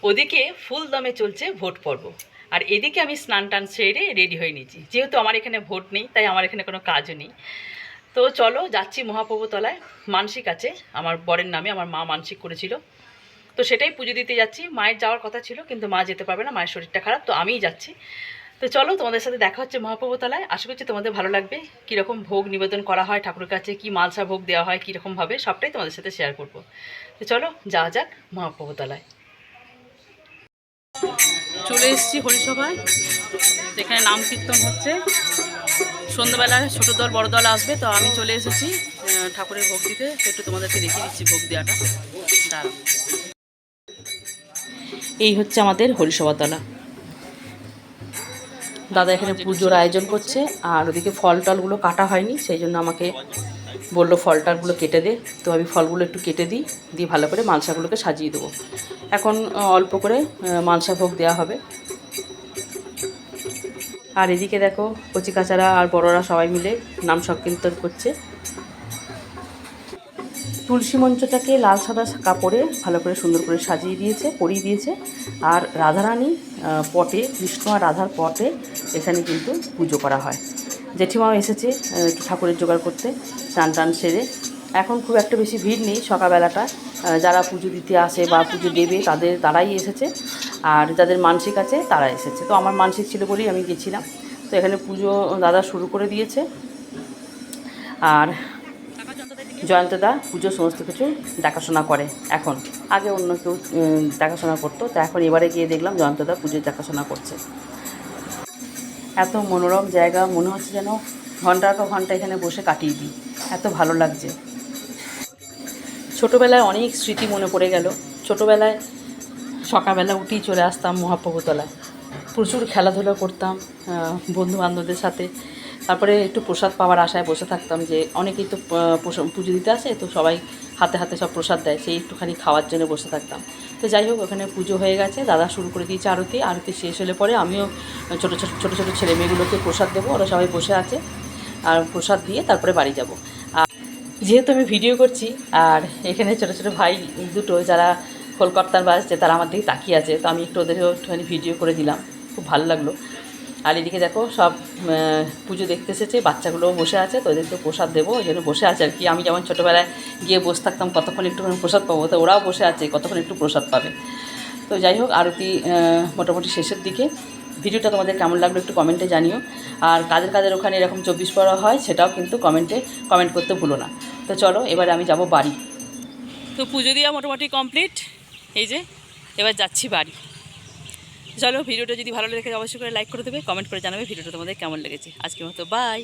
ওদিকে ফুল দমে চলছে ভোট পর্ব, আর এদিকে আমি স্নান টান সেরে রেডি হয়ে নিয়েছি। যেহেতু আমার এখানে ভোট নেই, তাই আমার এখানে কোনো কাজও নেই। তো চলো যাচ্ছি মহাপ্রভুতলায়। মানসিক আছে আমার বরের নামে, আমার মা মানসিক করেছিল, তো সেটাই পুজো দিতে যাচ্ছি। মায়ের যাওয়ার কথা ছিল কিন্তু মা যেতে পারবে না, মায়ের শরীরটা খারাপ, তো আমিই যাচ্ছি। তো চলো তোমাদের সাথে দেখা হচ্ছে মহাপ্রভুতলায়। আশা করছি তোমাদের ভালো লাগবে। কীরকম ভোগ নিবেদন করা হয় ঠাকুরের কাছে, কী মালসা ভোগ দেওয়া হয়, কীরকমভাবে, সবটাই তোমাদের সাথে শেয়ার করব। তো চলো যাওয়া যাক মহাপ্রভুতলায়। চলে এসেছি হরিসভায়, এখানে নাম কীর্তন হচ্ছে। সন্ধ্যাবেলায় ছোটো দল বড় দল আসবে, তো আমি চলে এসেছি ঠাকুরের ভোগ দিতে। তো একটু তোমাদেরকে দেখিয়ে দিচ্ছি ভোগ দেওয়াটা। দাঁড়াও, এই হচ্ছে আমাদের হরিসভাতলা। দাদা এখানে পুজোর আয়োজন করছে, আর ওদিকে ফল টলগুলো কাটা হয়নি, সেই জন্য আমাকে বললো ফল টলগুলো কেটে দে। তো আমি ফলগুলো একটু কেটে দিই, দিয়ে ভালো করে মালসাগুলোকে সাজিয়ে দেবো। এখন অল্প করে মালসা ভোগ দেওয়া হবে। আর এদিকে দেখো কচি কাচারা আর বড়রা সবাই মিলে নাম সংকীর্তন করছে। তুলসী মঞ্চটাকে লাল সাদা কাপড়ে ভালো করে সুন্দর করে সাজিয়ে দিয়েছে, পরিয়ে দিয়েছে। আর রাধারানী পটে, কৃষ্ণ আর রাধার পটে এখানে কিন্তু পুজো করা হয়। জেঠিমাও এসেছে একটু ঠাকুরের জোগাড় করতে, স্নান টান সেরে। এখন খুব একটা বেশি ভিড় নেই সকালবেলাটা, যারা পুজো দিতে আসে বা পুজো দেবে তারাই এসেছে, আর যাদের মানসিক আছে তারা এসেছে। তো আমার মানসিক ছিল বলেই আমি গেছিলাম। তো এখানে পুজো দাদা শুরু করে দিয়েছে, আর জয়ন্তদা পুজো সমস্ত কিছু দেখাশোনা করে এখন। আগে অন্য কেউ দেখাশোনা করতো, তো এখন এবারে গিয়ে দেখলাম জয়ন্তদা পুজোর দেখাশোনা করছে। এত মনোরম জায়গা, মনে হচ্ছে যেন ঘন্টার পর ঘন্টা এখানে বসে কাটিয়ে দিই, এত ভালো লাগছে। ছোটোবেলায় অনেক স্মৃতি মনে পড়ে গেল। ছোটোবেলায় সকালবেলা উঠেই চলে আসতাম মহাপ্রভুতলায়, প্রচুর খেলাধুলা করতাম বন্ধুবান্ধবদের সাথে। তারপরে একটু প্রসাদ পাওয়ার আশায় বসে থাকতাম, যে অনেকেই তো পুজো দিতে আসে, তো সবাই হাতে হাতে সব প্রসাদ দেয়, সেই একটুখানি খাওয়ার জন্য বসে থাকতাম। তো যাই হোক, ওখানে পুজো হয়ে গেছে, দাদা শুরু করে দিয়েছে আরতি। আরতি শেষ হলে পরে আমিও ছোটো ছোটো ছোটো ছেলে মেয়েগুলোকে প্রসাদ দেবো, ওরা সবাই বসে আছে, আর প্রসাদ দিয়ে তারপরে বাড়ি যাব। আর যেহেতু আমি ভিডিও করছি, আর এখানে ছোটো ছোটো ভাই দুটো যারা কলকাতার বাসছে, তারা আমার দিকে তাকিয়ে আছে, তো আমি একটু ওদেরও একটুখানি ভিডিও করে দিলাম, খুব ভালো লাগলো। আর এদিকে দেখো সব পুজো দেখতে এসেছে, বাচ্চাগুলোও বসে আছে, তো ওদেরকে প্রসাদ দেবো, ওই জন্য বসে আছে আর কি। আমি যেমন ছোটোবেলায় গিয়ে বসে থাকতাম কতক্ষণ একটুখানি প্রসাদ পাবো, তো ওরাও বসে আছে কতক্ষণ একটু প্রসাদ পাবে। তো যাই হোক, আরতি মোটামুটি শেষের দিকে। ভিডিওটা তোমাদের কেমন লাগলো একটু কমেন্টে জানিও। আর কাদের কাদের ওখানে এরকম 24 পড়া হয় সেটাও কিন্তু কমেন্ট করতে ভুলো না। তো চলো এবারে আমি যাব বাড়ি। তো পুজো দেওয়া মোটামুটি কমপ্লিট, এই যে এবার যাচ্ছি বাড়ি। চলো, ভিডিওটা যদি ভালো লেগে অবশ্যই করে লাইক করে দেবে, কমেন্ট করে জানাবে ভিডিওটা তোমাদের কেমন লেগেছে। আজকের মতো বাই।